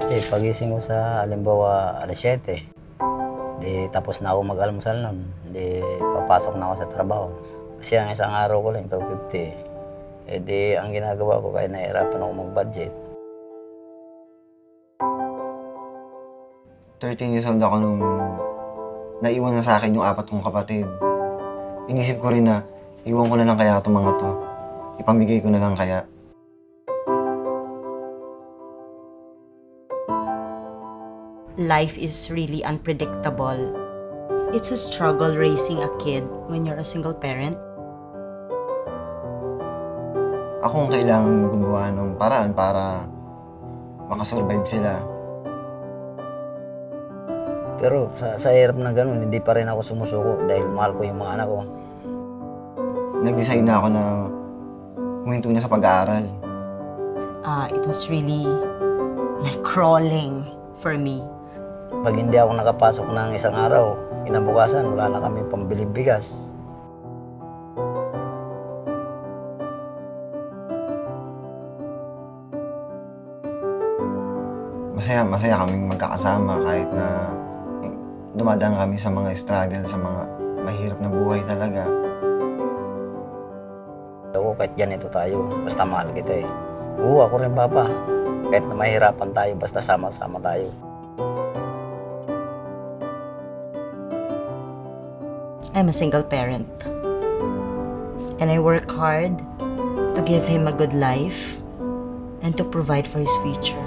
Pagising ko sa halimbawa alas 7, di tapos na ako mag-almusal nun. Di papasok na ako sa trabaho. Kasi ang isang araw ko lang, 250. Di ang ginagawa ko kaya nahihirapan ako mag-budget. 13 years old ako nung naiwan na sa akin yung 4 kong kapatid. Inisip ko rin na iwan ko na lang kaya itong mga to. Ipamigay ko na lang kaya. Life is really unpredictable. It's a struggle raising a kid when you're a single parent. Ako ang kailangan gumawa ng paraan para makasurvive sila. Pero sa hirap na ganun, hindi pa rin ako sumusuko dahil mahal ko yung mga anak ko. Nag-decide na ako na huminto na sa pag-aaral. It was really like crawling for me. Pag hindi ako nakapasok ng isang araw, kinabukasan, wala na kami pambiling bigas. Masaya kaming magkakasama kahit na dumadaan kami sa mga struggle, sa mga mahirap na buhay talaga. Ako, kahit ganito tayo, basta mahal kita eh. Oo, ako rin papa. Kahit na mahirapan tayo, basta sama-sama tayo. I'm a single parent. And I work hard to give him a good life and to provide for his future.